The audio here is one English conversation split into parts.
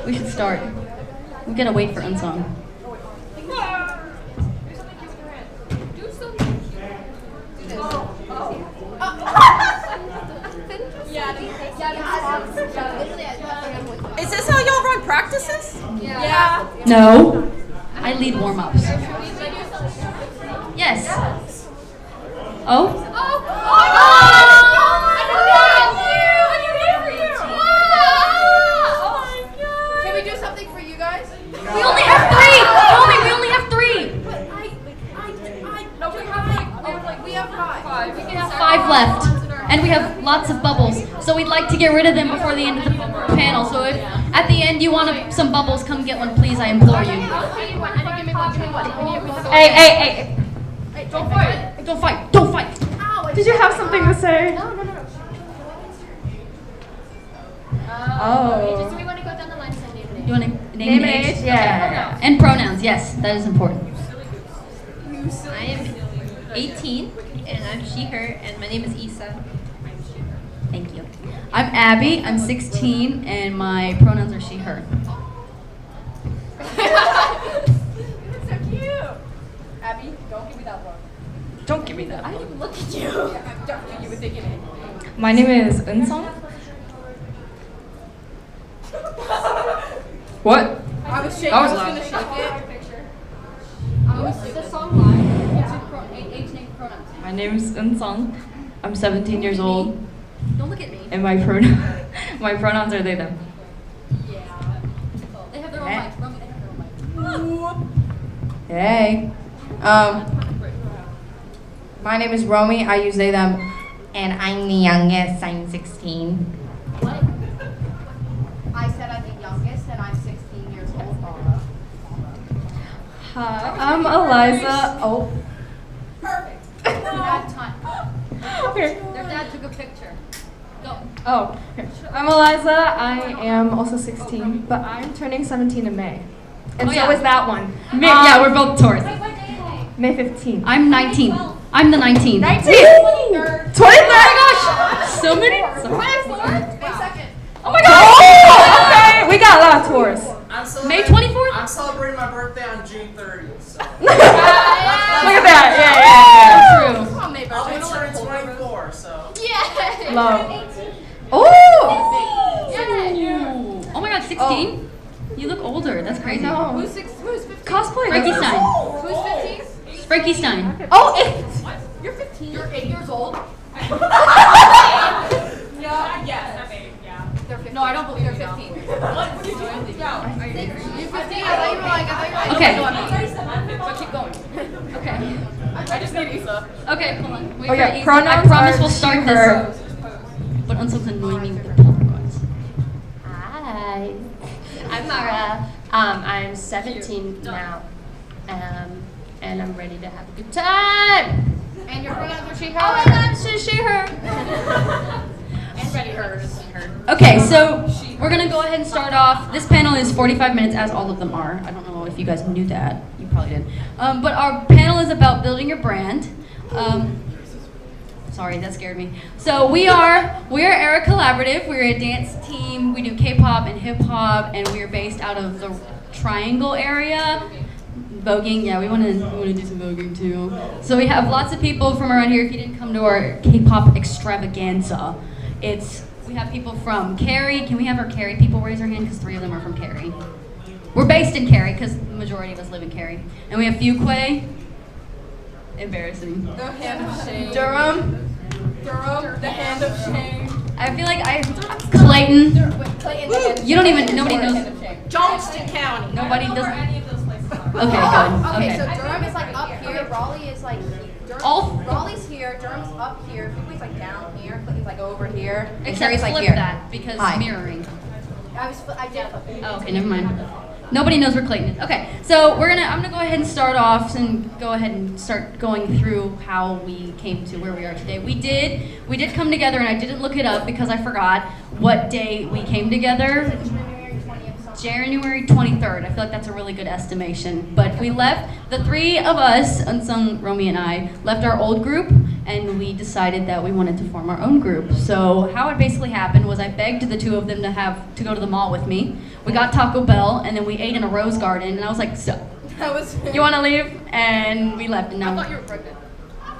We should start. We gotta wait for Unsung. Is this how y'all run practices? Yeah. No. I lead warm-ups. Yes. Oh? Can we do something for you guys? We only have three! We only have three! We have five. We have five left. And we have lots of bubbles. So we'd like to get rid of them before the end of the panel. So if at the end you want some bubbles, come get one, please. I implore you. Hey. Don't fight. Don't fight. Did you have something to say? No. Oh. Do we want to go down the line and say name and age? You want to name and age? Yeah. And pronouns, yes. That is important. I am 18, and I'm she, her, and my name is Isa. Thank you. I'm Abby. I'm 16, and my pronouns are she, her. That's so cute. Abby, don't give me that look. Don't give me that. I didn't even look at you. I'm definitely you were thinking it. My name is Unsung. What? I was shaking. That was I loud. was gonna shake it. The song live. Age, name, pronouns. My name is Unsung. I'm 17 years old, Don't look at me. and my pronouns are they them. They have their own mic. Romy, they have their own mic. Hey. My name is Romy. I use they, them. And I'm the youngest. I'm 16. What? I said I'm the youngest and I'm 16 years old. Hi, I'm Eliza. Oh. Perfect. We had time. Here. Their dad took a picture. Go. Oh. Here. I'm Eliza. I am also 16, but I'm turning 17 in May. And Oh, so yeah. is that one. Yeah, we're both Taurus. May 15th. I'm 19. I'm the 19th. 19! 23rd. 23rd! Oh my gosh! So many. May 2nd. Oh my gosh! Oh, okay. We got a lot of Taurus. May 24th? I'm celebrating my birthday on June 30th. So. Look at that. Yeah. True. Come on, May I'll be birthday. turning 24, so. Yeah. Love. Oh! Oh my god, 16? You look older. That's crazy. No. Who's 15? Cosplay. Frankie Stein. Who's 15? Frankie Stein. Oh, 8. You're 15. You're 8 years old. They're 15. No, I don't believe they're 15. What are you doing? No. Are you 15? I thought you were like, Okay. No, I'm 37. But keep going. Okay. I just need Issa. Okay, hold on. Wait Okay, for Ethan. pronouns I promise are we'll start she, this. her. But Unsung's annoying me with the pop-guys. Hi. I'm Mara. I'm 17 now. And I'm ready to have a good time. And your pronouns are she, her. Oh my god, she, her. And ready, hers. Okay, so we're gonna go ahead and start off. This panel is 45 minutes, as all of them are. I don't know if you guys knew that. You probably did. But our panel is about building your brand. Sorry, that scared me. So we are Era Collaborative. We're a dance team. We do K-pop and hip-hop, and we are based out of the Triangle area. Voguing, yeah, we want to do some voguing too. So we have lots of people from around here. If you didn't come to our K-pop extravaganza, we have people from Cary. Can we have our Cary people raise their hand? Because 3 of them are from Cary. We're based in Cary because the majority of us live in Cary. And we have Fuquay. Embarrassing. The hand of shame. Durham. The hand of shame. I feel like Clayton. Clayton, the hand of You don't even. shame. Nobody Hand knows. of shame. Johnston County. Nobody doesn't. Any of those places are. Okay, good. Okay, Okay. so Durham is like up here. Raleigh is like Raleigh's here. Durham's up here. Fuquay's like down here. Clayton's like over here. And Except Cary's like flip here. that because Hi. mirroring. I did flip it. Oh, okay, never mind. Nobody knows where Clayton is. Okay, so I'm gonna go ahead and start off and go ahead and start going through how we came to where we are today. We did come together, and I didn't look it up because I forgot what day we came together. January 20th. something. January 23rd. I feel like that's a really good estimation. But we left, the 3 of us, Unsung, Romy, and I, left our old group and we decided that we wanted to form our own group. So how it basically happened was I begged the two of them to go to the mall with me. We got Taco Bell, and then we ate in a rose garden, and I was like, so, That was. you want to leave? And we left, and now. I thought you were pregnant.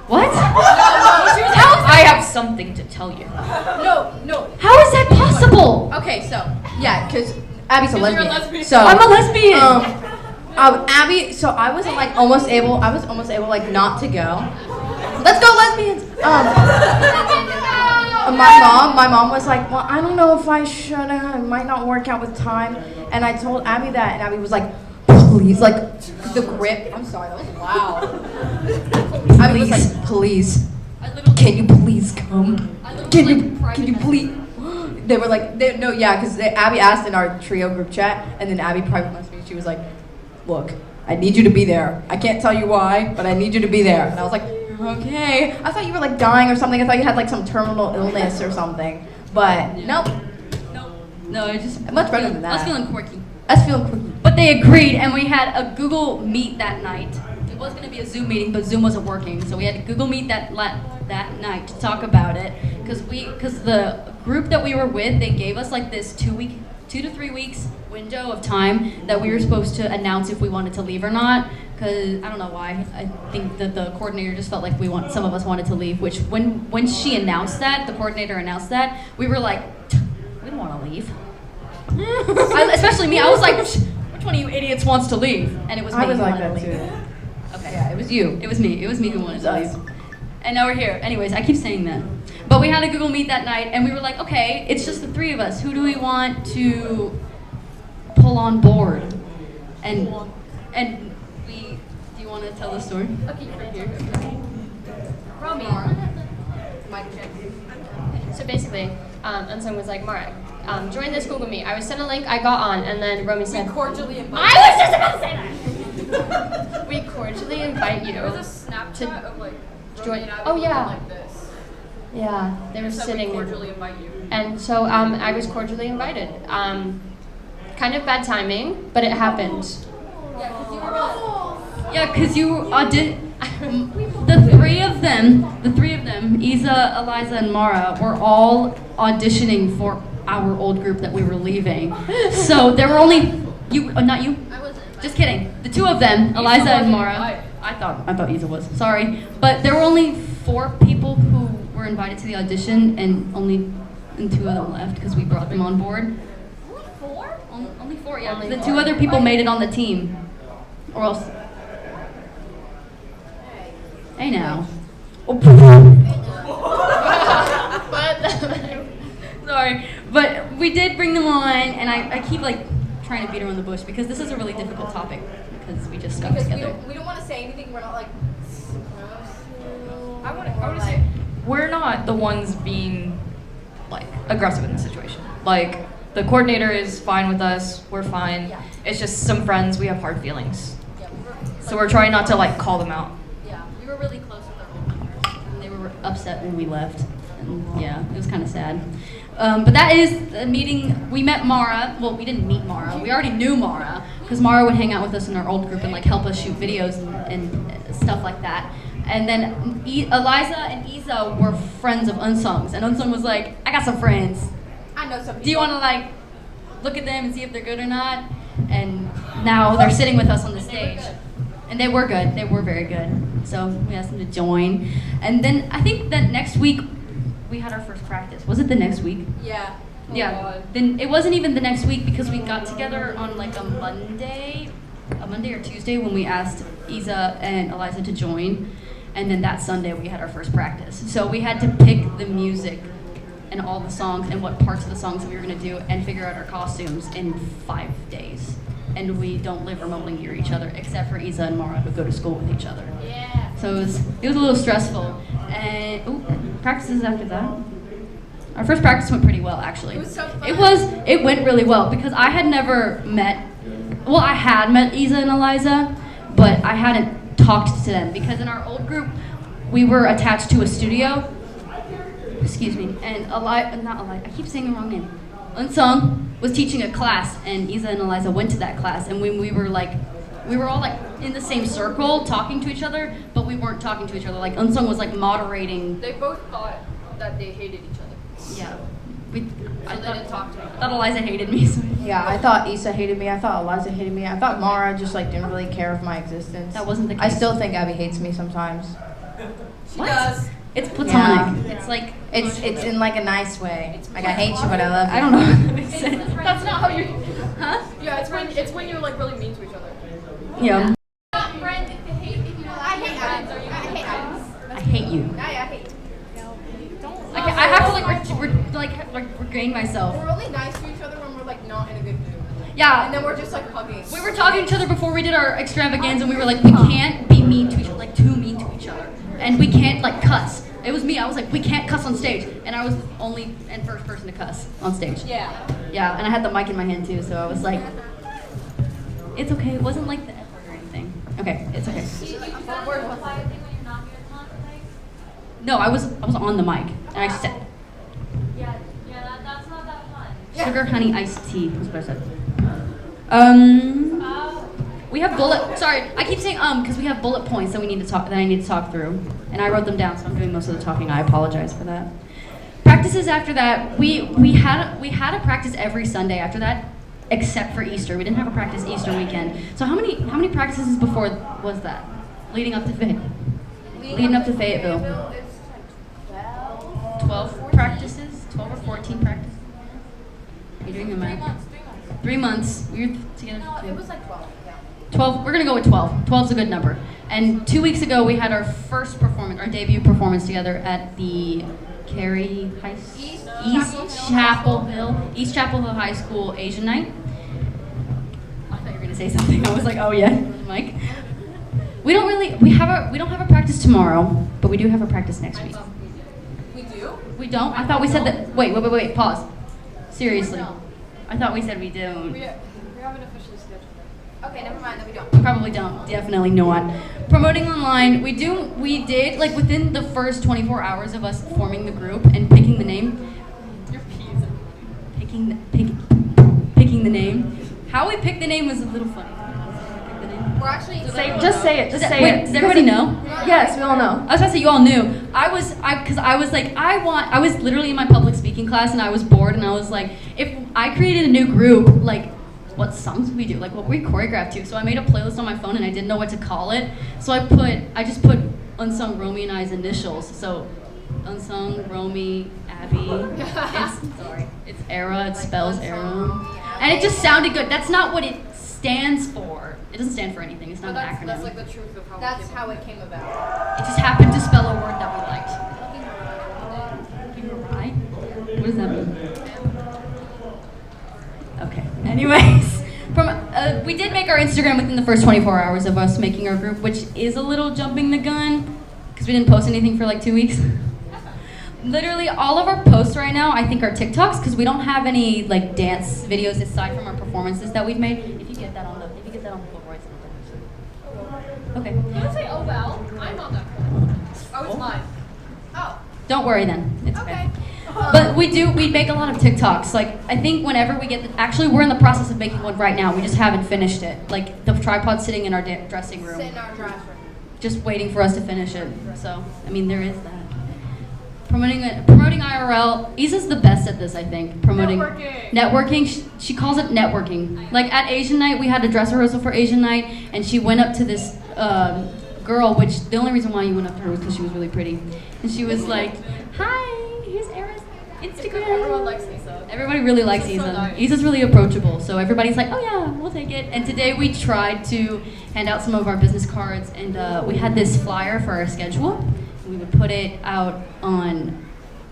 What? I have something to tell you. No. How is that possible? Okay, so. Yeah, because Abby's a You're a lesbian. lesbian. So I'm a lesbian. Abby. So I was like almost able like not to go. Let's go, lesbians. My mom was like, well, I don't know if I should. It might not work out with time. And I told Abby that, and Abby was like, please, like the grip. I'm sorry, that was loud. Abby was like, please. Can you please come? Can you please? They were like, because Abby asked in our trio group chat, and then Abby private messaged me. She was like, look, I need you to be there. I can't tell you why, but I need you to be there. And I was like, okay. I thought you were like dying or something. I thought you had like some terminal illness or something. But nope. No, it just Much better than that. I was feeling quirky. I was feeling quirky. But they agreed, and we had a Google Meet that night. It was going to be a Zoom meeting, but Zoom wasn't working, so we had a Google Meet that night to talk about it. Because the group that we were with, they gave us like this 2 to 3 weeks window of time that we were supposed to announce if we wanted to leave or not. Because I don't know why. I think that the coordinator just felt like some of us wanted to leave. Which when she announced that, the coordinator announced that, we were like, we don't want to leave. Especially me. I was like, which one of you idiots wants to leave? And it was me. I was who like wanted that to leave. too. Okay. Yeah, it was you. It was me. It was me who wanted to Us. leave. And now we're here. Anyways, I keep saying that. But we had a Google Meet that night, and we were like, okay, it's just the three of us. Who do we want to pull on board? And we. Do you want to tell the story? Okay, right here. Romy. Mic check. So basically, Unsung was like, Mara, join this Google Meet. I was sent a link, I got on, and then Romy said, Cordially invite. I was just about to say that! We cordially invite you There was a Snapchat of like join- Romy and I oh, yeah. like this. Yeah, they were Said sitting. we cordially invite you. And so I was cordially invited. Kind of bad timing, but it happened. Yeah, because you the three of them, Isa, Eliza, and Mara, were all auditioning for our old group that we were leaving. So there were only not you. I wasn't. Just kidding. The two of them, Eliza and Mara. I thought Isa was. Sorry, but there were only 4 people who were invited to the audition, and 2 of them left because we brought them on board. Only 4? Only 4, yeah. Only The 4. 2 other people made it on the team, or else. Hey now. Sorry, but we did bring them on, and I keep like trying to beat around the bush because this is a really difficult topic because we just got Because together. we don't want to say anything we're not like supposed to. I want to say we're not the ones being like aggressive in this situation. Like the coordinator is fine with us. We're fine. Yeah. It's just some friends we have hard feelings. Yeah, So we're trying not to like call them out. Yeah. We were really close with our old members, and they were upset when we left. And yeah, it was kind of sad. But that is the meeting. We met Mara. Well, we didn't meet Mara. We already knew Mara because Mara would hang out with us in our old group and like help us shoot videos and stuff like that. And then Eliza and Isa were friends of Unsung's, and Unsung was like, "I got some friends. I know some people. Do you want to like look at them and see if they're good or not?" And now they're sitting with us on the stage. And they were good. They were very good. So we asked them to join. And then I think that next week we had our first practice. Was it the next week? Yeah. Oh, Yeah. God. Then it wasn't even the next week because we got together on like a Monday or Tuesday when we asked Isa and Eliza to join. And then that Sunday we had our first practice. So we had to pick the music and all the songs and what parts of the songs that we were going to do and figure out our costumes in 5 days. And we don't live remotely near each other except for Isa and Mara who go to school with each other. Yeah. So it was a little stressful. And practices after that. Our first practice went pretty well, actually. It was so fun. It went really well because I had never met. Well, I had met Isa and Eliza, but I hadn't talked to them because in our old group we were attached to a studio. Excuse me. And I keep saying the wrong name. Unsung was teaching a class, and Isa and Eliza went to that class. And when we were like we were all like in the same circle talking to each other, but we weren't talking to each other. Like Unsung was like moderating. They both thought that they hated each other. Yeah. They didn't talk to each I thought Eliza hated me. So. Yeah, I thought Issa hated me. I thought Eliza hated me. I thought Mara just like didn't really care of my existence. That wasn't the case. I still think Abby hates me sometimes. She does. It's platonic. Yeah. It's like It's in like a nice way. Like I hate you, but I love you. I don't know if that makes sense. That's not how you. Huh? Yeah, it's when you're like really mean to each other. Yeah. Friends, if you hate, if you I hate friends, or you hate friends. I hate you. Yeah, I hate. I have to like regain myself. We're only nice to each other when we're like not in a good mood. Yeah. And then we're just like hugging. We were talking to each other before we did our extravaganza, and we were like, we can't be mean to each other, like too mean to each other, and we can't like cuss. It was me. I was like, we can't cuss on stage, and I was the only and first person to cuss on stage. Yeah. Yeah, and I had the mic in my hand too, so I was like, it's okay. It wasn't like the F word or anything. Okay, it's okay. No, I was on the mic, and I said. That's not that fun. Sugar, honey, iced tea. That's what I said. We have Sorry, I keep saying because we have bullet points that we need to talk. That I need to talk through, and I wrote them down, so I'm doing most of the talking. I apologize for that. Practices after that, we had a practice every Sunday after that, except for Easter. We didn't have a practice Easter weekend. So how many practices before was that? Leading up to Fayetteville. 12 practices? 12 or 14 practices? You're doing the math. 3 months. We were together. No, it was like 12. Yeah. 12. We're gonna go with 12. 12's a good number. And 2 weeks ago, we had our first performance, our debut performance together at the Cary High East Chapel Hill High School Asian Night. I thought you were gonna say something. I was like, oh yeah, Mike. We don't have a practice tomorrow, but we do have a practice next week. We do? We don't? I thought we said that. Wait, pause. Seriously. I thought we said we don't. We haven't officially scheduled it. Okay, never mind, then we don't. We probably don't. Definitely not. Promoting online, we did, like within the first 24 hours of us forming the group and picking the name. Your peas. Picking the name. How we picked the name was a little funny. We're actually. Just say it. Just say Wait, it. does everybody know? Yes, we all know. I was about to say you all knew. I was literally in my public speaking class and I was bored and I was like, if I created a new group, like what songs would we do? Like what we choreographed to? So I made a playlist on my phone and I didn't know what to call it. So I just put Unsung, Romy, and I's initials. So Unsung, Romy, Abby. It's Era, it spells Era. And it just sounded good. That's not what it stands for. It doesn't stand for anything. It's not an acronym. That's like the truth of how That's how it came about. It just happened to spell a word that we liked. What does that mean? Okay. Anyways, we did make our Instagram within the first 24 hours of us making our group, which is a little jumping the gun because we didn't post anything for like 2 weeks. Literally all of our posts right now, I think, are TikToks because we don't have any like dance videos aside from our performances that we've made. If you get that on the Polaroids. Okay. Don't say, oh well, I'm on that one. Oh, it's mine. Oh. Don't worry then. It's okay. But we make a lot of TikToks. Like, I think whenever we get, actually we're in the process of making one right now. We just haven't finished it. Like, the tripod's sitting in our dressing room. Sit in our dressing room. Just waiting for us to finish it. So, I mean, there is that. Promoting IRL. Isa's the best at this, I think. Promoting networking. She calls it networking. Like at Asian Night, we had a dress rehearsal for Asian Night, and she went up to this girl, which the only reason why you went up to her was because she was really pretty, and she was like, "Hi, here's Era's Instagram." Everyone likes Isa. Everybody really likes Isa. So nice. Isa's really approachable, so everybody's like, "Oh yeah, we'll take it." And today we tried to hand out some of our business cards, and we had this flyer for our schedule. We would put it out on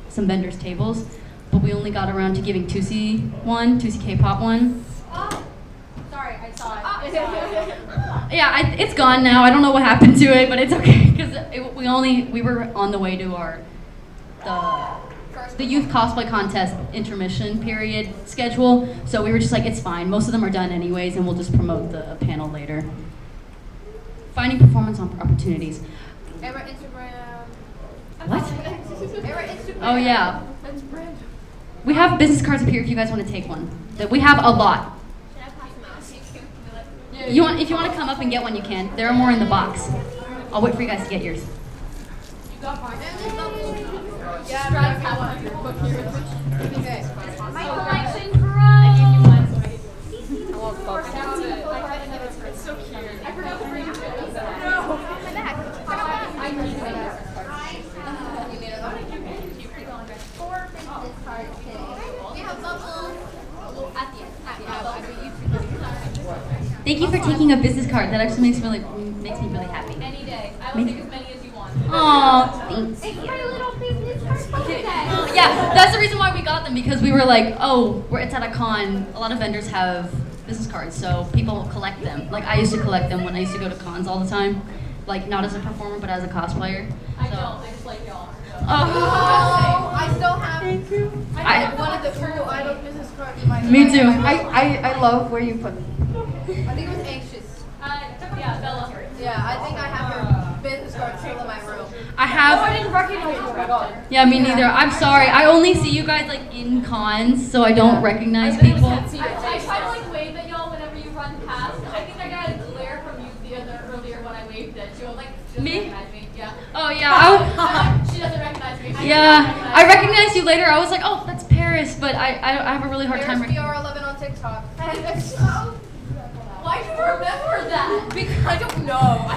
some vendors' tables, but we only got around to giving Tusi K-pop one. Oh, sorry, I saw it. Yeah, it's gone now. I don't know what happened to it, but it's okay because we were on the way to the youth cosplay contest intermission period schedule, so we were just like, it's fine. Most of them are done anyways, and we'll just promote the panel later. Finding performance opportunities. Era Instagram. What? Era Instagram. Oh yeah. That's brand. We have business cards up here if you guys want to take one. We have a lot. Should I pass them out? If you want to come up and get one, you can. There are more in the box. I'll wait for you guys to get yours. My collection grows. It's so cute. I forgot to bring it. No. My back. Thank you for taking a business card. That actually makes me really happy. Any day. I will take as many as you want. Oh, thanks. It's my little business card for today. Yeah, that's the reason why we got them, because we were like, oh, it's at a con. A lot of vendors have business cards, so people collect them. Like, I used to collect them when I used to go to cons all the time. Like, not as a performer, but as a cosplayer. I don't. I just like y'all. Oh. I still have. Thank you. I have one of the True Idol business cards in my. Me too. I love where you put them. I think it was anxious. Yeah, Bella. Yeah, I think I have her business card still in my room. I have. Oh, I didn't recognize you. Oh my god. Yeah, me neither. I'm sorry. I only see you guys like in cons, so I don't recognize people. I try to like wave at y'all whenever you run past. I think I got a glare from you earlier when I waved at you. Like, she doesn't Me? recognize me. Yeah. Oh yeah. She doesn't recognize me. Yeah, I recognized you later. I was like, oh, that's Paris, but I have a really hard time. BR11 on TikTok. Why do you remember that? Because I don't know.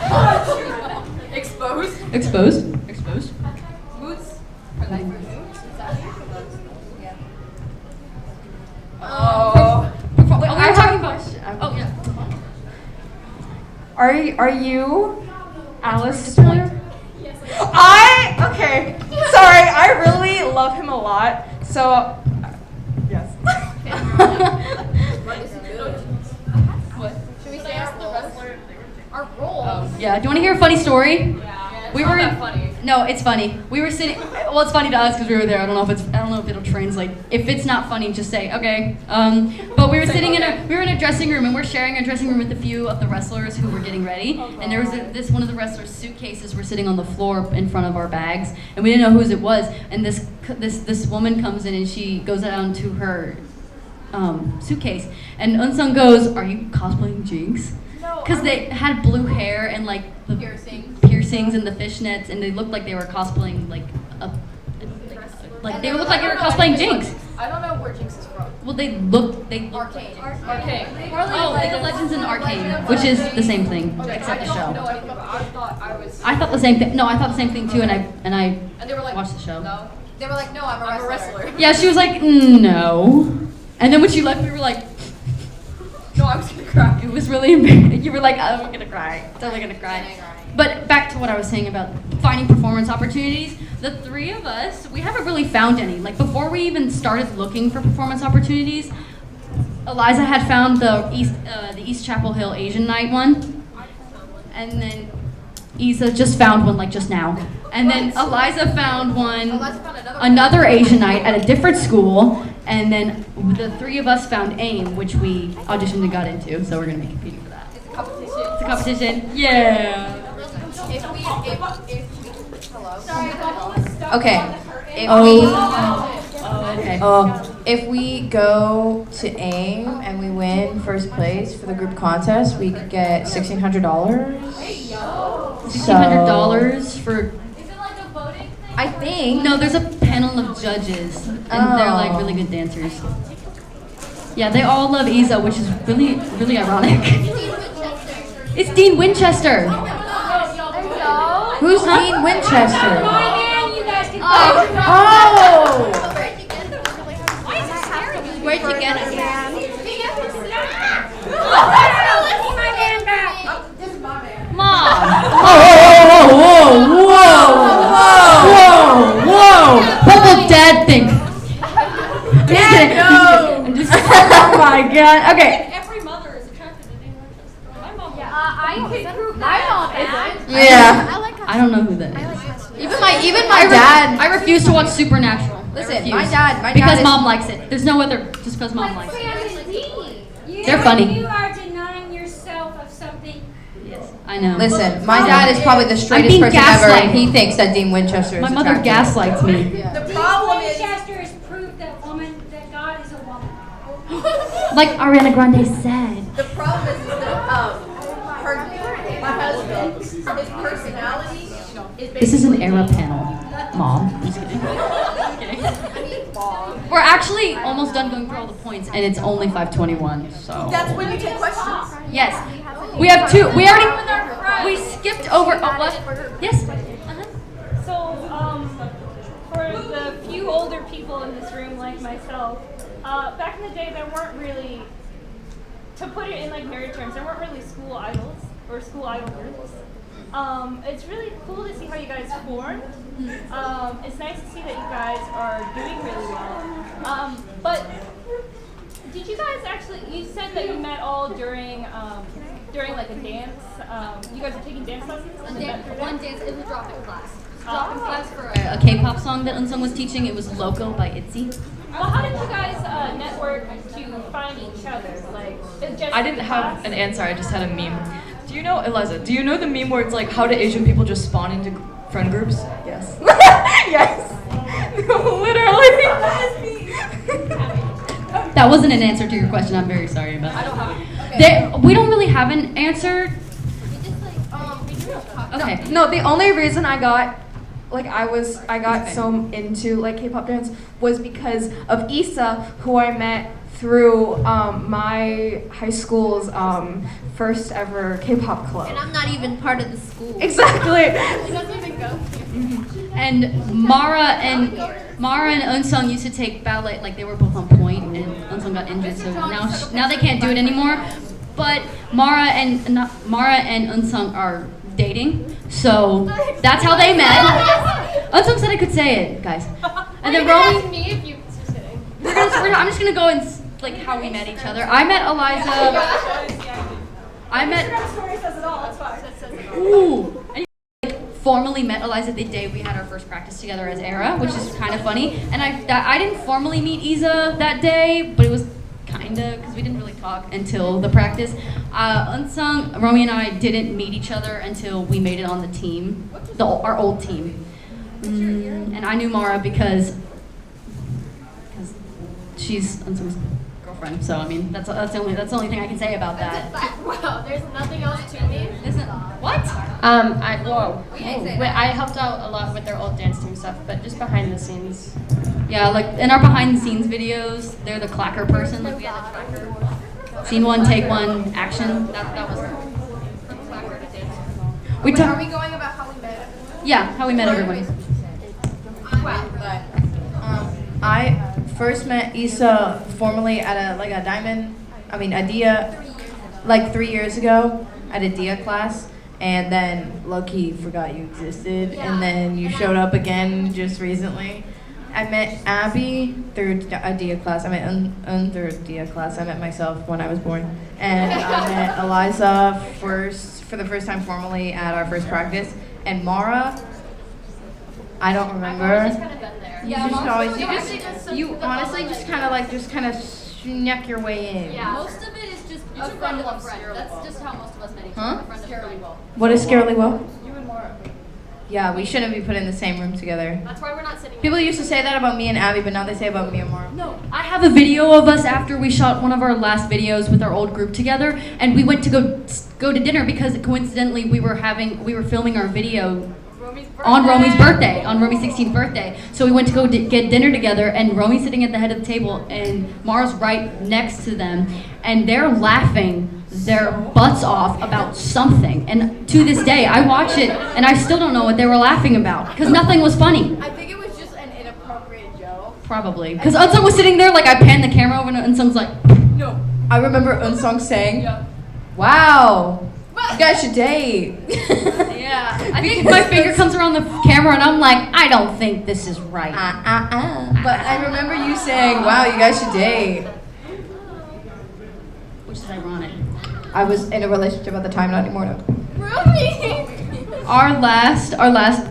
Exposed. Exposed. Boots. Her life boots. Is that you? Yeah. Oh. We were talking about. Oh yeah. Are you Alice? Point. Okay. Sorry, I really love him a lot. So, yes. What? Should we say our wrestler? Our role. Yeah. Do you want to hear a funny story? Yeah. We were. funny. No, it's funny. We were sitting. Well, it's funny to us because we were there. I don't know if it'll translate. If it's not funny, just say okay. But we were sitting in a dressing room, and we're sharing a dressing room with a few of the wrestlers who were getting ready. And there was one of the wrestlers' suitcases were sitting on the floor in front of our bags, and we didn't know whose it was. And this woman comes in, and she goes down to her suitcase, and Unsung goes, "Are you cosplaying Jinx?" Because they had blue hair and like the piercings and the fishnets, and they looked like they were cosplaying they looked like they were cosplaying Jinx. I don't know where Jinx is from. Well, they looked Arcane. Oh, League of Legends and Arcane, which is the same thing except the show. I thought the same thing. No, I thought the same thing too, and I And they were like, watched the show. No. They were like, no, I'm a wrestler. Yeah, she was like, no. And then when she left, we were like, No, I was gonna cry. it was really embarrassing. You were like, I'm gonna cry. Totally gonna cry. But back to what I was saying about finding performance opportunities. The three of us, we haven't really found any. Like before we even started looking for performance opportunities, Eliza had found the East Chapel Hill Asian Night one, and then Isa just found one like just now, and then Eliza found one, another Asian Night at a different school, and then the three of us found AIM, which we auditioned and got into. So we're gonna be competing for that. It's a competition. It's a competition. Yeah. Okay. If we go to AIM and we win first place for the group contest, we could get $1,600. $1,600 for. Is it like a voting thing? I think. No, there's a panel of judges, and they're like really good dancers. Yeah, they all love Isa, which is really, really ironic. It's Dean Winchester. Who's Dean Winchester? Oh. Where'd you get it? Mom. Whoa. What will Dad think? I'm just kidding. Oh my God. Okay. Every mother is attracted to Dean Winchester. My mom. My mom isn't. Yeah. I don't know who that is. Even my dad. I refuse to watch Supernatural. Listen, my dad Because is- Mom likes it. There's no other. Just because Mom likes it. They're You funny. are denying yourself of something. Yes, I know. Listen, my dad is probably the straightest being person ever, and gaslighted. he thinks that Dean Winchester is My mother attractive. gaslights me. The problem is. Winchester is proof that God is a woman. Like Ariana Grande said. The problem is that This is an era panel, Mom. I'm just kidding. We're actually almost done going through all the points, and it's only 5:21. So That's when you take questions. yes, we have two. We skipped over. Oh, what? Yes. So, for the few older people in this room, like myself, back in the day, there weren't really, to put it in like nerd terms, there weren't really school idols or school idol groups. It's really cool to see how you guys formed. It's nice to see that you guys are doing really well. But did you guys actually? You said that you met all during like a dance. You guys are taking dance lessons. One dance. It was a drop-in class. Drop-in class for a K-pop song that Unsung was teaching. It was Loco by ITZY. Well, how did you guys network to find each other? Like, is just I didn't have an answer, I just had a meme. Do you know, Eliza, do you know the meme where it's like, how do Asian people just spawn into friend groups? Yes. Yes. Literally. That wasn't an answer to your question. I'm very sorry about that. We don't really have an answer. Okay. No, the only reason I got so into like K-pop dance was because of Issa, who I met through my high school's first ever K-pop club. And I'm not even part of the school. Exactly. He doesn't even go here. And Mara and Unsung used to take ballet, like they were both on point, and Unsung got injured, so now they can't do it anymore. But Mara and Unsung are dating, so that's how they met. Unsung said I could say it, guys. And then Romy. Me if you just kidding. I'm just gonna go and like how we met each other. I met Eliza. I met. Instagram story says it all. That's fine. Ooh. Formally met Eliza the day we had our first practice together as Era, which is kind of funny. And I didn't formally meet Isa that day, but it was kind of because we didn't really talk until the practice. Unsung, Romy and I didn't meet each other until we made it on the team, our old team. And I knew Mara because she's Unsung's girlfriend. So I mean that's the only thing I can say about that. Wow, there's nothing else to me. Isn't what? I helped out a lot with their old dance team stuff, but just behind the scenes. Yeah, like in our behind the scenes videos, they're the clacker person. Like we had a tracker. Scene one, take one, action. That was her. Are we going about how we met? Yeah, how we met everyone. I first met Issa formally at a Dia, like 3 years ago at a Dia class, and then low-key forgot you existed, and then you showed up again just recently. I met Abby through a Dia class. I met through a Dia class. I met myself when I was born, and I met Eliza for the first time formally at our first practice, and Mara. I don't remember. Yeah, You honestly just kind of snuck your way in. Yeah. Most of it is just a friend of a friend. That's just how most of us met each other. Huh? A friend of a friend. What is Scarily Well? You and Mara. Yeah, we shouldn't be put in the same room together. That's why we're not sitting. People used to say that about me and Abby, but now they say about me and Mara. No, I have a video of us after we shot one of our last videos with our old group together, and we went to go to dinner because coincidentally we were filming our video on Romy's birthday, on Romy's 16th birthday. So we went to go get dinner together, and Romy's sitting at the head of the table, and Mara's right next to them, and they're laughing their butts off about something. And to this day, I watch it, and I still don't know what they were laughing about, because nothing was funny. I think it was just an inappropriate joke. Probably. Because Unsung was sitting there, like I panned the camera over, and Unsung's like, No. I remember Unsung saying, "Wow, you guys should date." yeah. I think my finger comes around the camera, and I'm like, I don't think this is right. But I remember you saying, "Wow, you guys should date." Which is ironic. I was in a relationship at the time, not anymore. No. Really? Our last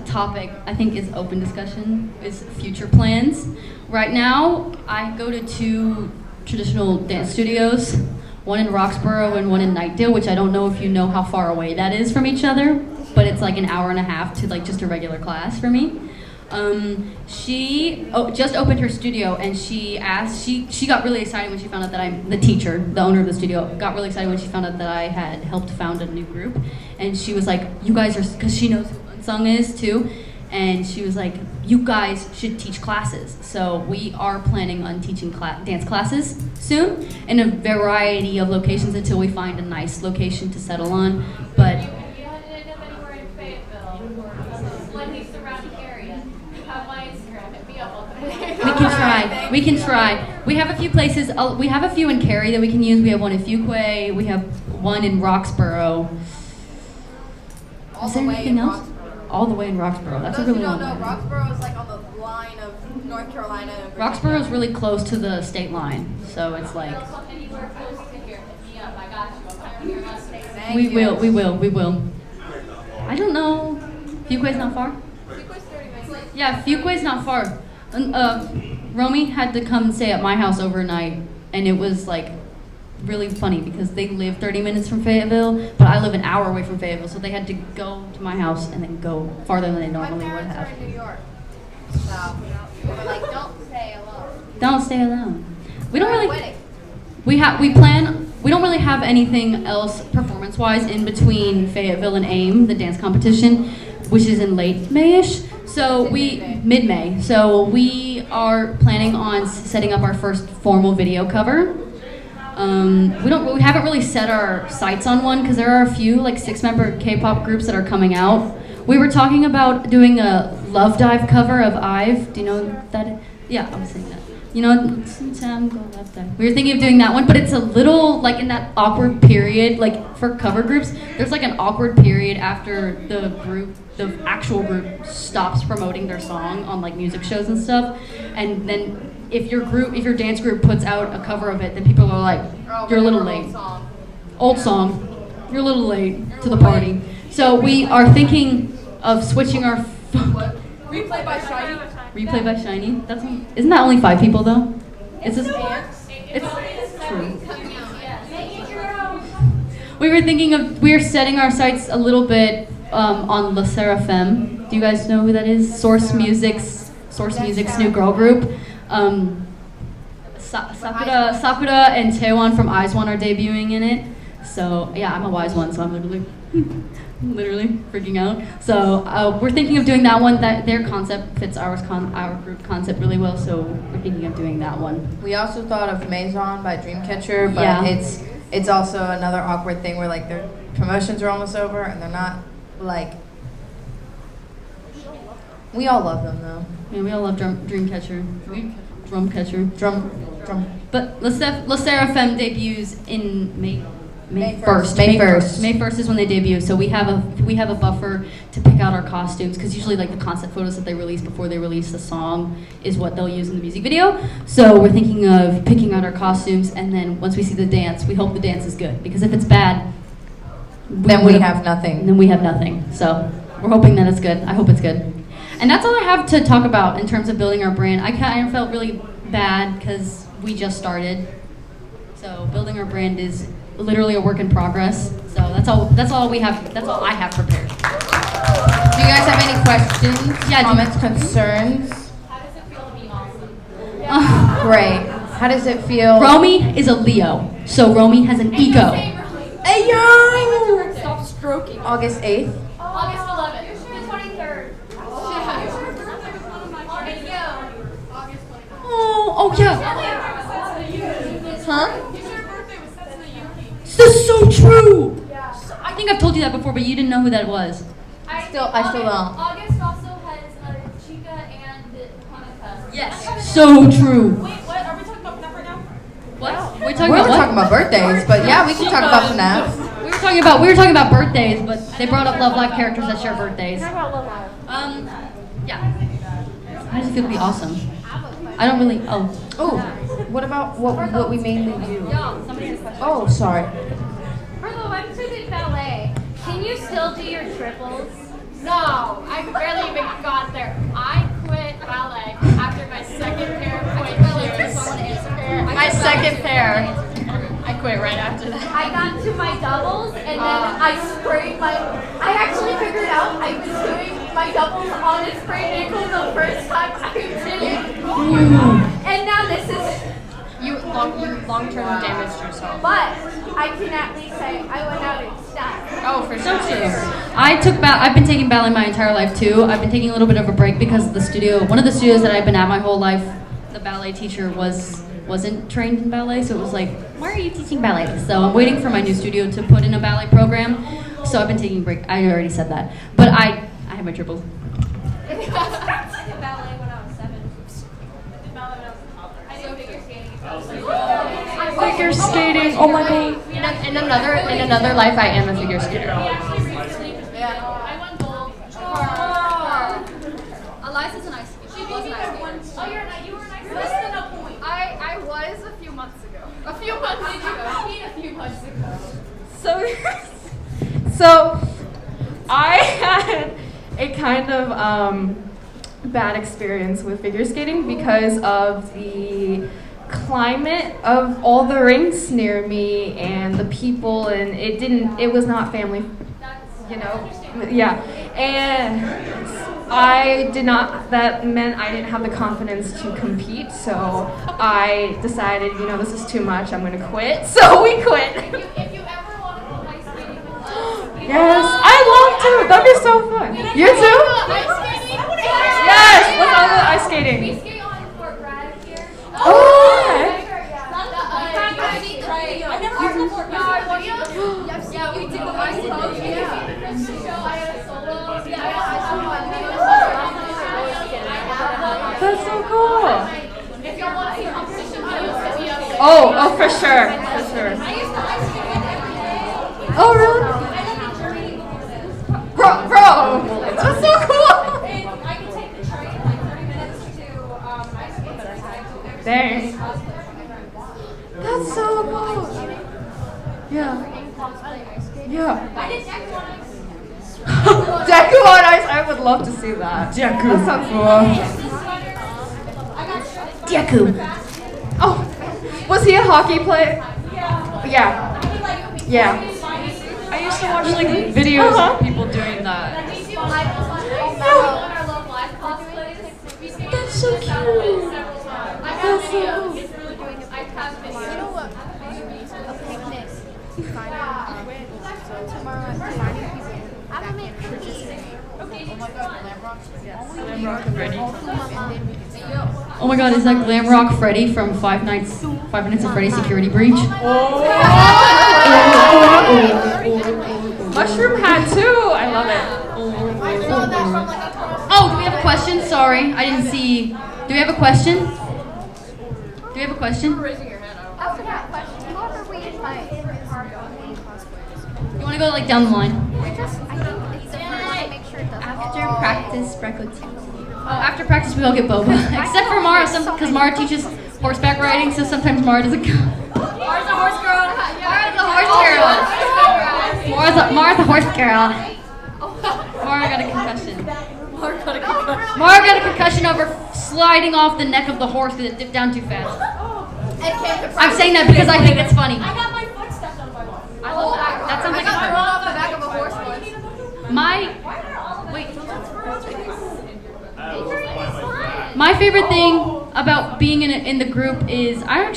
topic, I think, is open discussion, is future plans. Right now, I go to 2 traditional dance studios, one in Roxborough and one in Knightdale, which I don't know if you know how far away that is from each other, but it's like an hour and a half to like just a regular class for me. She just opened her studio, and she got really excited when she found out that the teacher, the owner of the studio, got really excited when she found out that I had helped found a new group, and she was like, you guys are, because she knows who sung is too. And she was like, you guys should teach classes. So we are planning on teaching dance classes soon in a variety of locations until we find a nice location to settle on. But You had to end up anywhere in Fayetteville or slightly surrounding area. You have my Instagram. Hit me up. we can try. We have a few places. We have a few in Cary that we can use. We have one in Fuquay. We have one in Roxborough. Is there anything else? All the way in Roxborough. That's a really long don't know, one. Roxborough is like on the line of North Carolina and Virginia. Roxborough is really close to the state line, so it's like Anywhere close to here, hit me up. I got you. I'm here listening. we will. I don't know. Fuquay's not far. Fuquay's 30 minutes. Yeah, Fuquay's not far. Romy had to come stay at my house overnight, and it was like really funny because they live 30 minutes from Fayetteville, but I live an hour away from Fayetteville, so they had to go to my house and then go farther than they normally would have. My parents are in New York. So, they were like, don't stay alone. Don't stay alone. We don't really. Wedding. We don't really have anything else performance-wise in between Fayetteville and AIM, the dance competition, which is in late May-ish. So mid-May. So we are planning on setting up our first formal video cover. We haven't really set our sights on one because there are a few like 6-member K-pop groups that are coming out. We were talking about doing a Love Dive cover of IVE. Do you know that? Yeah, I was saying that. You know, Sam, go Love Dive. We were thinking of doing that one, but it's a little like in that awkward period, like for cover groups, there's like an awkward period after the actual group stops promoting their song on like music shows and stuff, and then if your dance group puts out a cover of it, then people are like, you're a little late. Old song. You're a little late to the party. So we are thinking of switching our Replay by Shiny. Replay by Shiny. Isn't that only 5 people though? It's true. We are setting our sights a little bit on Le Seraphim. Do you guys know who that is? Source Music's new girl group. Sakura and Taewon from IZ*ONE are debuting in it. So yeah, I'm a wise one, so I'm literally freaking out. So we're thinking of doing that one. That their concept fits our group concept really well. So we're thinking of doing that one. We also thought of Maison by Dreamcatcher, but Yeah. it's also another awkward thing where like their promotions are almost over and they're not like. We all love them though. Yeah, we all love Dreamcatcher. Drumcatcher. Drum. But Le Seraphim debuts in May 1st. May 1st. May 1st is when they debut. So we have a buffer to pick out our costumes because usually like the concept photos that they release before they release the song is what they'll use in the music video. So we're thinking of picking out our costumes, and then once we see the dance, we hope the dance is good, because if it's bad, Then we have nothing. Then we have nothing. So we're hoping that it's good. I hope it's good. And that's all I have to talk about in terms of building our brand. I kind of felt really bad because we just started. So building our brand is literally a work in progress. So that's all we have. That's all I have prepared. Do you guys have any questions, comments, concerns? How does it feel to be awesome? Great. How does it feel? Romy is a Leo, so Romy has an ego. Hey yo! Stop stroking. August 8th. August 11th. The 23rd. Oh yeah. Huh? This is so true. I think I've told you that before, but you didn't know who that was. I still don't. August also has Chica and Hanukkah. Yes. So true. Wait, what? Are we talking about FNAF right now? What? We were talking about birthdays, but yeah, we can talk about FNAF. We were talking about birthdays, but they brought up Love Live characters that share birthdays. Yeah. How does it feel to be awesome? I don't really. Oh, what about what we mainly do? Somebody has a question. Oh, sorry. For the ones who did ballet, can you still do your triples? No, I barely even got there. I quit ballet after my second pair of point shoes. My second pair. I quit right after that. I got to my doubles and then I sprayed I actually figured out I was doing my doubles on a sprained ankle the first time I did it. And now this is You long-term damaged yourself. But I can at least say I went out in style. Oh, for sure. I've been taking ballet my entire life too. I've been taking a little bit of a break because the studio, one of the studios that I've been at my whole life, the ballet teacher wasn't trained in ballet, so it was like, why are you teaching ballet? So I'm waiting for my new studio to put in a ballet program. So I've been taking a break. I already said that, but I have my triples. I did ballet when I was 7. I did ballet when I was a toddler. I did figure skating. Figure skating. Oh my god. In another life, I am a figure skater. I won gold. Eliza's an ice skater. She was an ice skater. You were an ice skater? Less than a point. I was a few months ago. A few months ago. So I had a kind of bad experience with figure skating because of the climate of all the rinks near me and the people, and it was not family, and that meant I didn't have the confidence to compete, so I decided, this is too much, I'm gonna quit, so we quit. If you ever want to go ice skating with us, Yes, I'd love to, that'd be so fun. You too? ice skating? Yes, let's all go ice skating. We skate on Fort Bragg here. Oh, okay. I never heard of Fort Bragg. Yeah, we did the ice skating. I had a solo. That's so cool. If y'all want to see competition, hit me up. Oh, for sure. Oh, really? Bro, that's so cool. I can take the train like 30 minutes to ice skate. Dang. That's so cool. Yeah. I did deck one ice. Deku on ice, I would love to see that. Deku. That sounds cool. Deku. Oh, was he a hockey player? Yeah. I used to watch like videos of people doing that. That's so cute. That's so cool. Oh my god, is that Glam Rock Freddy from Five Nights at Freddy's Security Breach? Mushroom hat too. I love it. Oh, do we have a question? Sorry, I didn't see. Do we have a question? Do we have a question? Oh, yeah, question. Who are we invite? You want to go like down the line? After practice, Oh, after practice we all get boba. Except for Mara, because Mara teaches horseback riding, so sometimes Mara doesn't go. Mara's a horse girl. Mara's a horse girl. Mara's a horse girl. Mara got a concussion. Mara got a concussion over sliding off the neck of the horse because it dipped down too fast. I'm saying that because I think it's funny. I got my foot stepped on by one. I love that. That sounds like I got thrown off the back of a horse once. My favorite thing about being in the group is I want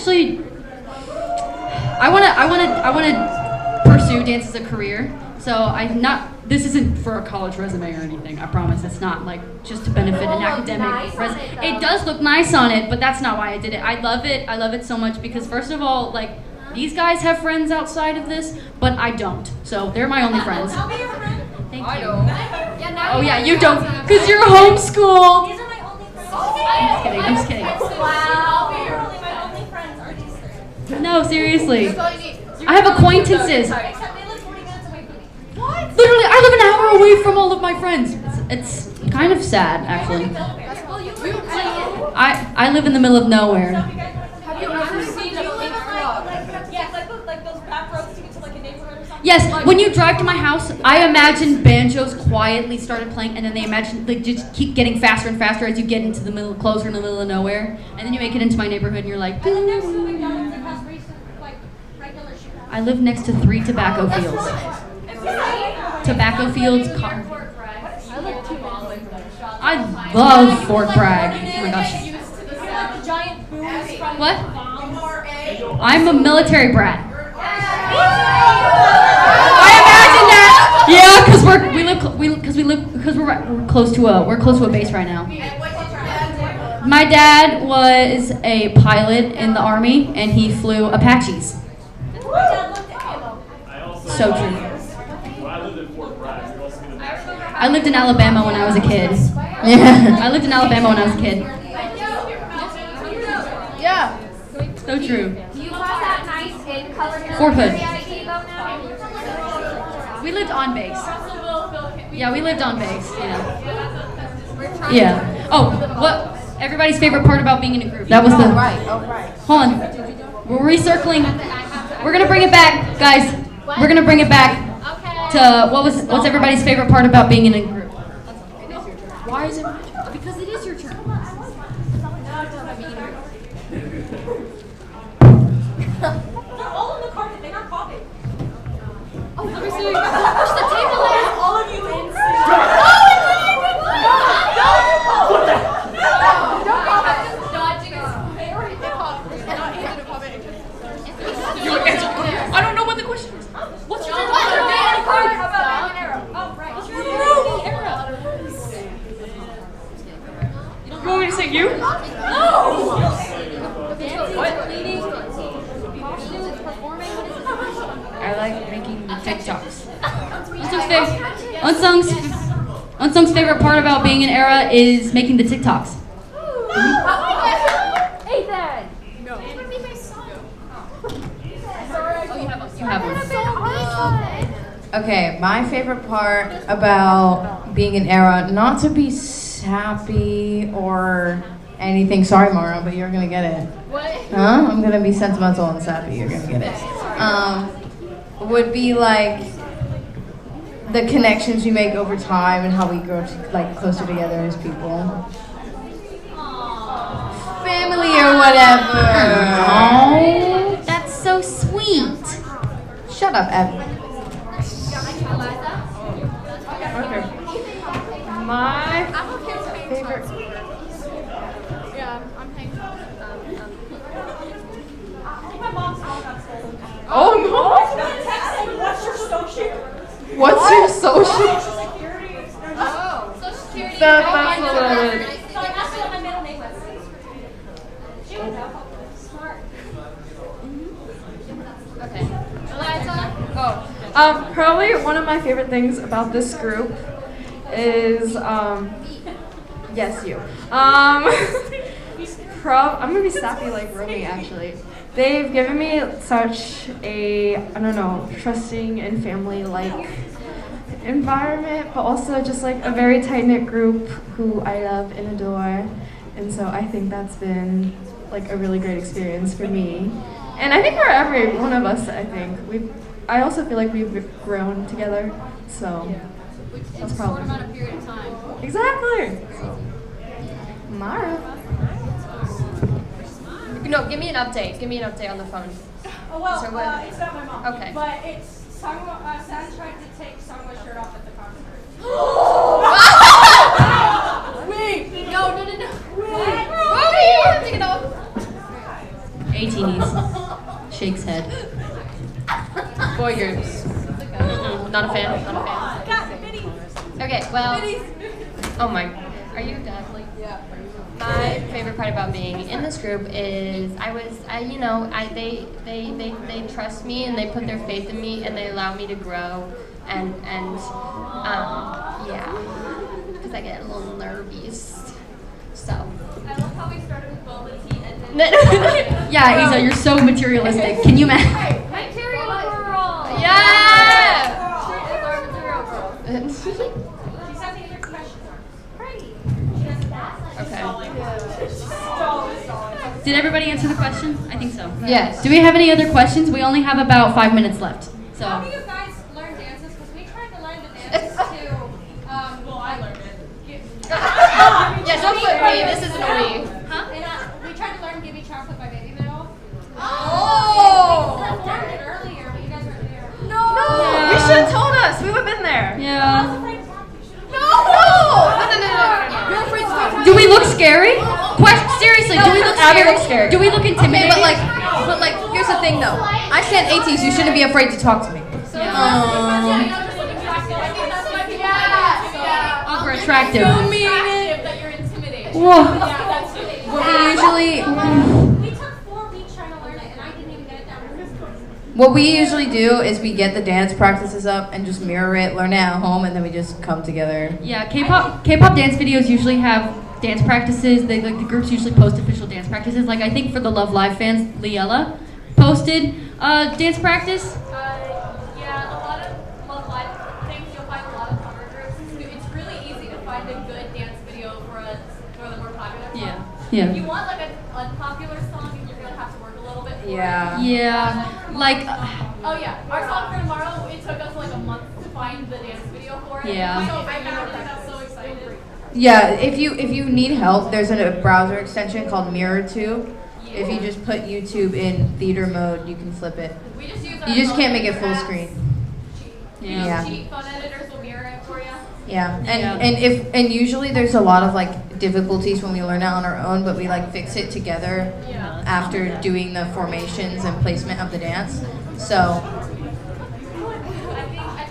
to pursue dance as a career. So this isn't for a college resume or anything. I promise it's not like just to benefit an academic resume. It does look nice on it, but that's not why I did it. I love it. I love it so much because first of all, like these guys have friends outside of this, but I don't. So they're my only friends. I'll be your friend. Thank you. I don't. Oh yeah, you don't, because you're homeschooled. These are my only friends. I'm just kidding. Wow. My only friends are these three. No, seriously. That's all you need. I have acquaintances. Except they live 40 minutes away from me. What? Literally, I live an hour away from all of my friends. It's kind of sad, actually. Well, you live I live in the middle of nowhere. Have you ever seen a pink frog? Yeah, like those back roads to get to like a neighborhood or something? Yes, when you drive to my house, I imagine banjos quietly started playing, and then they imagine they just keep getting faster and faster as you get into the middle, closer in the middle of nowhere, and then you make it into my neighborhood, and you're like. I live next to a McDonald's that has regular shoe. I live next to 3 tobacco fields. Tobacco fields. I love Fort Bragg. Oh my gosh. The giant booms from What? the bomb. I'm a military brat. I imagine that. Yeah, because we're close to a base right now. My dad was a pilot in the Army, and he flew Apaches. So true. I lived in Alabama when I was a kid. Yeah, I lived in Alabama when I was a kid. Yeah. So true. Do you have that nice in color Fort Hood. area that you go now? We lived on base. Yeah, we lived on base. Yeah. Yeah. Oh, what? Everybody's favorite part about being in a group. That was the. Oh, right. Hold on. We're recircling. We're gonna bring it back, guys. We're gonna bring it back to what's everybody's favorite part about being in a group? Why is it? Because it is your turn. They're all in the carpet. They're not popping. Oh, let me see. Push the table in. All of you in. I don't know what the question is. What's your favorite part about about being an arrow? Oh, right. What's your favorite era? You want me to say you? No! I like making TikToks. Unsung's favorite part about being an era is making the TikToks. Ethan! You have one. Okay, my favorite part about being an era, not to be sappy or anything. Sorry, Mara, but you're gonna get it. What? Huh? I'm gonna be sentimental and sappy. You're gonna get it. Would be like the connections we make over time and how we grow closer together as people. Family or whatever. Oh, that's so sweet. Shut up, Evan. Okay. My favorite. Yeah, I'm paying. Oh no! What's your social? What's your social? Oh, Social Security. That's a little bit. So I asked her what my middle name was. She would know. Smart. Okay. Eliza. Probably one of my favorite things about this group is yes, you. I'm gonna be sappy like Romy actually. They've given me such a, I don't know, trusting and family-like environment, but also just like a very tight-knit group who I love and adore. And so I think that's been like a really great experience for me. And I think for every one of us, I also feel like we've grown together. So that's probably. Short amount of period of time. Exactly. Mara. No, give me an update. Give me an update on the phone. Oh, well, So what- it's not my mom. Okay. But it's Sam tried to take Songwa's shirt off at the concert. Wait. No. Wait. Romy, you have to take it off. 18s. Shakes head. Boy groups. Not a fan. Not a fan. Okay, well. Oh my. Are you done? Yeah. My favorite part about being in this group is they trust me and they put their faith in me and they allow me to grow and yeah, because I get a little nervous. So. I love how we started with bubble tea and then. Yeah, Isa, you're so materialistic. Can you imagine? Material girl. Yeah. She's having a question. Okay. Did everybody answer the question? I think so. Yes. Do we have any other questions? We only have about 5 minutes left. How do So. you guys learn dances? Because we tried to learn the dances to, well, I learned it. Yeah, don't put me. This isn't a we. Huh? And we tried to learn Give Me Chocolate by Baby Metal. Oh. I learned it earlier, but you guys weren't there. No. Yeah. You should have told us. We would have been there. Yeah. No. Your friends talk. Do we look scary? Seriously, do we look Abby scary? looks scary. Do we look intimidating? Okay, but here's the thing though. I stand ATs. You shouldn't be afraid to talk to me. We're attractive. That you're intimidated. Whoa. What we usually. We took 4 weeks trying to learn it, and I didn't even get it down. What we usually do is we get the dance practices up and just mirror it, learn it at home, and then we just come together. Yeah, K-pop dance videos usually have dance practices. They like the groups usually post official dance practices. Like I think for the Love Live fans, Liella posted dance practice. Yeah, a lot of Love Live things, you'll find a lot of cover groups. It's really easy to find a good dance video for the more popular song. Yeah. If you want like an unpopular song, you're gonna have to work a little bit for Yeah. Yeah, like. Oh yeah, our song for tomorrow, it took us like a month to find the dance video for it. Yeah. So I got so excited. Yeah, if you need help, there's a browser extension called MirrorTube. If you just put YouTube in theater mode, you can flip it. We just use You just can't make it full apps. screen. Yeah. Cheat phone editors will mirror it for you. Yeah, Yeah. and usually there's a lot of like difficulties when we learn it on our own, but we like fix it together after doing the formations and placement of the dance. So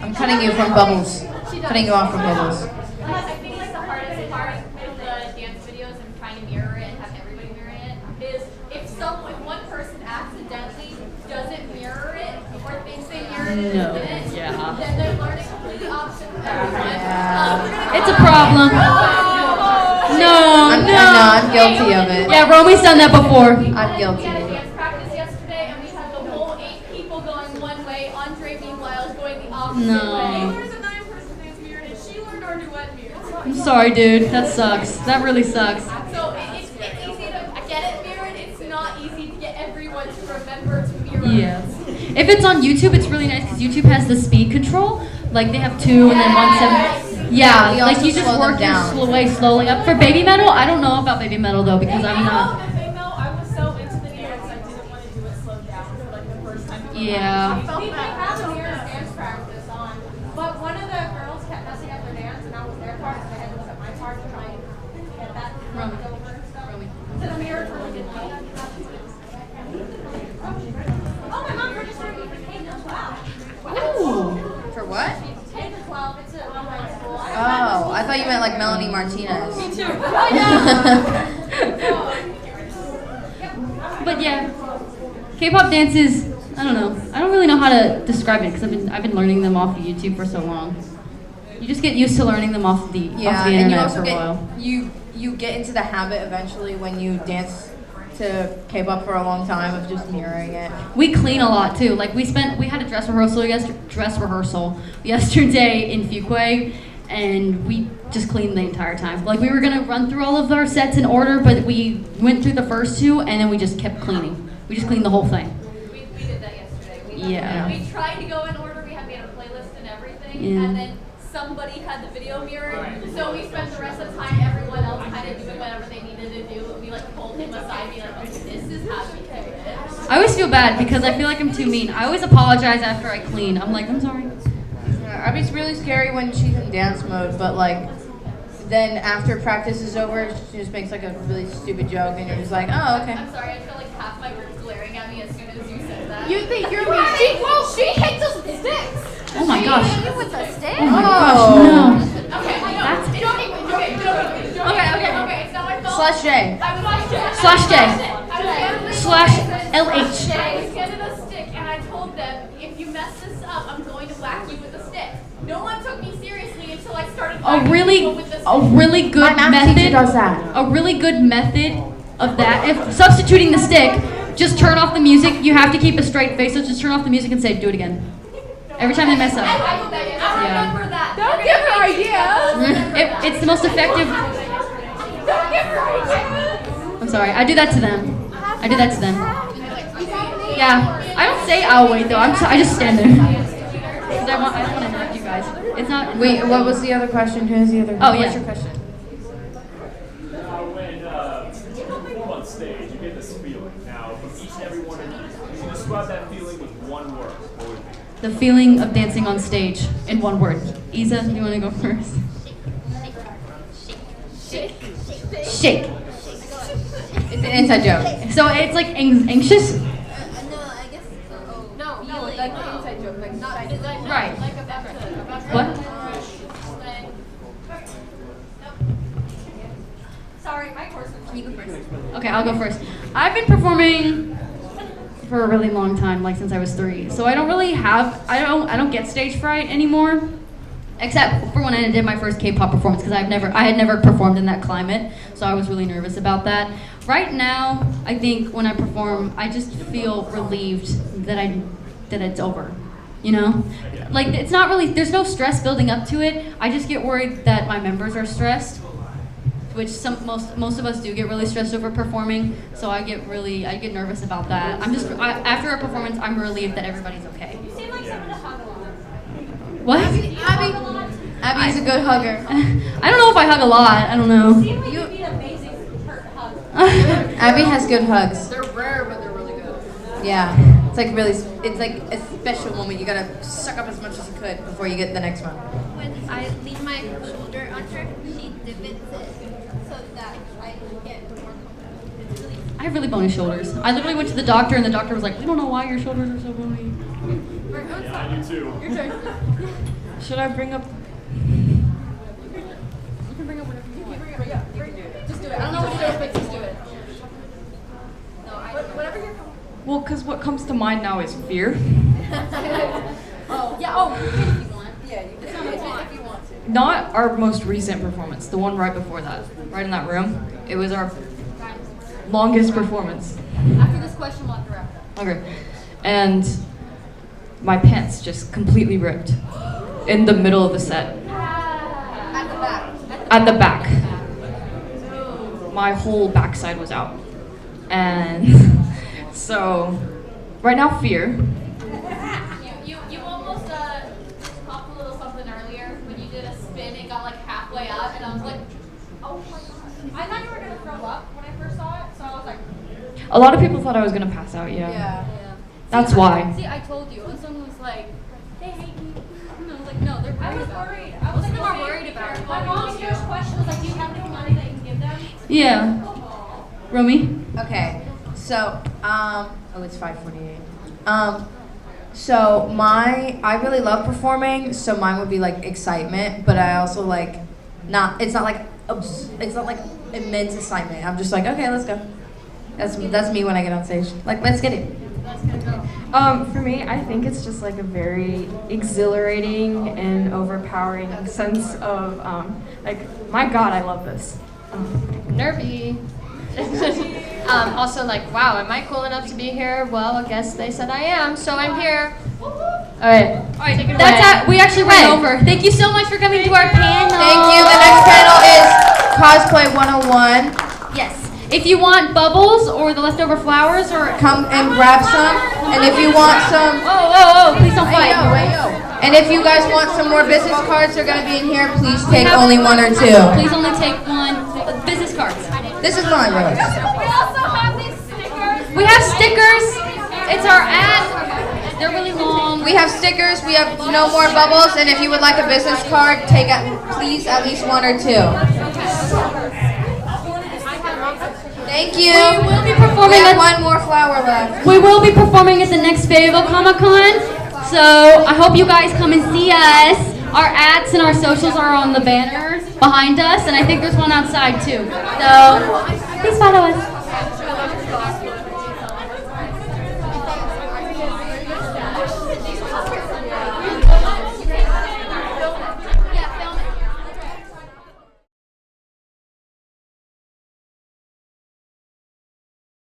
I'm cutting you from bubbles. Cutting you off from bubbles. I think like the hardest part with the dance videos and trying to mirror it and have everybody mirror it is if one person accidentally doesn't mirror it or thinks they mirrored it and didn't, then they're learning completely opposite from everyone. It's a problem. No, I'm guilty of it. Yeah, Romy's done that before. I'm guilty. We had a dance practice yesterday and we had the whole 8 people going one way, Andre meanwhile is going the opposite way. There's a 9-person dance mirror and she learned our duet mirror. I'm sorry, dude. That sucks. That really sucks. So it's easy to get it mirrored, it's not easy to get everyone to remember to mirror. Yeah. If it's on YouTube, it's really nice because YouTube has the speed control. Like they have 2 and then 1/7. Yeah, we like also you just slow them work your down. way slowly up. For baby metal, I don't know about baby metal though because I'm not. The thing though, I was so into the dance, I didn't want to do it slowed down for like the first time. Yeah. We did have a mirror dance practice on, but one of the girls kept messing up their dance and that was their part, so I had to look at my part to try and get that Romy. over and stuff. So the mirror really didn't help. Oh, my mom registered me for K-12. Ooh. For what? K-12, it's at high school. Oh, I thought you meant like Melanie Martinez. Me too. But yeah, K-pop dances. I don't know. I don't really know how to describe it because I've been learning them off of YouTube for so long. You just get used to learning them off the Yeah, off the and you internet also for a get while. you get into the habit eventually when you dance to K-pop for a long time of just mirroring it. We clean a lot too. Like we had a dress rehearsal yesterday in Fuquay, and we just cleaned the entire time. Like we were gonna run through all of our sets in order, but we went through the first 2 and then we just kept cleaning. We just cleaned the whole thing. We did that yesterday. Yeah. We tried to go in order. We had made a playlist and everything, Yeah. and then somebody had the video mirrored. So we spent the rest of the time everyone else kind of doing whatever they needed to do. And we like pulled him aside, be like, okay, this is how we do it. I always feel bad because I feel like I'm too mean. I always apologize after I clean. I'm like, I'm sorry. I mean, it's really scary when she's in dance mode, but like, then after practice is over, she just makes like a really stupid joke, and you're just like, oh, okay. I'm sorry, I feel like half my group's glaring at me as soon as you said that. You think you're mean? She hits us with sticks. Oh my gosh. She hit you with a stick? Oh my gosh, no. Okay, okay, it's not my fault. Slash J. Slash J. Slash LH. I was handed a stick and I told them, if you mess this up, I'm going to whack you with a stick. No one took me seriously until I started whacking people with the stick. A really good My math teacher method. does that. A really good method of that. If substituting the stick, just turn off the music. You have to keep a straight face, so just turn off the music and say, do it again. Every time they mess up. I remember that. Don't give her ideas. It's the most effective. Don't give her ideas. I'm sorry. I do that to them. I do that to them. Yeah. I don't say I'll wait though. I just stand there. Because I want to interrupt you guys. It's not. Wait, what was the other question? Who's the other? Oh, yeah. What's your question? When you perform on stage, you get this feeling. Now, from each and every one of you, you can describe that feeling with one word. What would it be? The feeling of dancing on stage in one word. Isa, you want to go first? Shake. It's an inside joke. So it's like anxious. No, I guess like the inside joke, like not Right. Like about to What? Sorry, my course. You go first. Okay, I'll go first. I've been performing for a really long time, like since I was 3. So I don't really have, I don't get stage fright anymore, except for when I did my first K-pop performance, because I had never performed in that climate, so I was really nervous about that. Right now, I think when I perform, I just feel relieved that it's over. You know, like it's not really, there's no stress building up to it. I just get worried that my members are stressed, which most of us do get really stressed over performing. So I get nervous about that. After a performance, I'm relieved that everybody's okay. You seem like someone to hug a lot. What? Abby's a good hugger. I don't know if I hug a lot. I don't know. You seem like you'd be an amazing hug. Abby has good hugs. They're rare, but they're really good. Yeah. It's like a special moment. You gotta suck up as much as you could before you get the next one. When I lean my shoulder on her, she divots it so that I get more comfortable. It's really I have really bony shoulders. I literally went to the doctor, and the doctor was like, "We don't know why your shoulders are so bony." Yeah, I do too. Should I bring up? You can bring up whatever you want. Yeah, you can do it. Just do it. I don't know what to do, but just do it. No, whatever you're comfortable. Well, because what comes to mind now is fear. Oh, yeah. Oh, you can if you want. Yeah, you can if you want to. Not our most recent performance, the one right before that, right in that room. It was our longest performance. After this question, we'll have to wrap it up. Okay. And my pants just completely ripped in the middle of the set. At the back. At the back. My whole backside was out. And so, right now, fear. You almost popped a little something earlier when you did a spin and got like halfway up, and I was like, oh my god. I thought you were gonna throw up when I first saw it, so I was like. A lot of people thought I was gonna pass out, yeah. Yeah. That's why. See, I told you. And someone was like, "They hate me." And I was like, "No, they're worried about it." I was like, more worried about it. My mom's first question was like, do you have any money that you can give them? Yeah. Romy? Okay, so it's 5:48. So I really love performing, so mine would be like excitement, but I also like it's not like immense excitement. I'm just like, okay, let's go. That's me when I get on stage. Like, let's get it. For me, I think it's just like a very exhilarating and overpowering sense of like, my God, I love this. Nervy. Also, like, wow, am I cool enough to be here? Well, I guess they said I am, so I'm here. All right, take it away. We actually ran over. Thank you so much for coming to our panel. Thank you. The next panel is Cosplay 101. Yes. If you want bubbles or the leftover flowers, or Come and grab some. And if you want some, please don't fight. and if you guys want some more business cards, they're gonna be in here. Please take only one or two. Please only take one. Business cards. This is mine, Rose. We also have these stickers. We have stickers. It's our ad. They're really long. We have stickers. We have no more bubbles. And if you would like a business card, please at least one or two. Thank you. We will be performing. We have one more flower left. We will be performing at the next Fayetteville Comic Con. So I hope you guys come and see us. Our ads and our socials are on the banner behind us, and I think there's one outside too. So please follow us.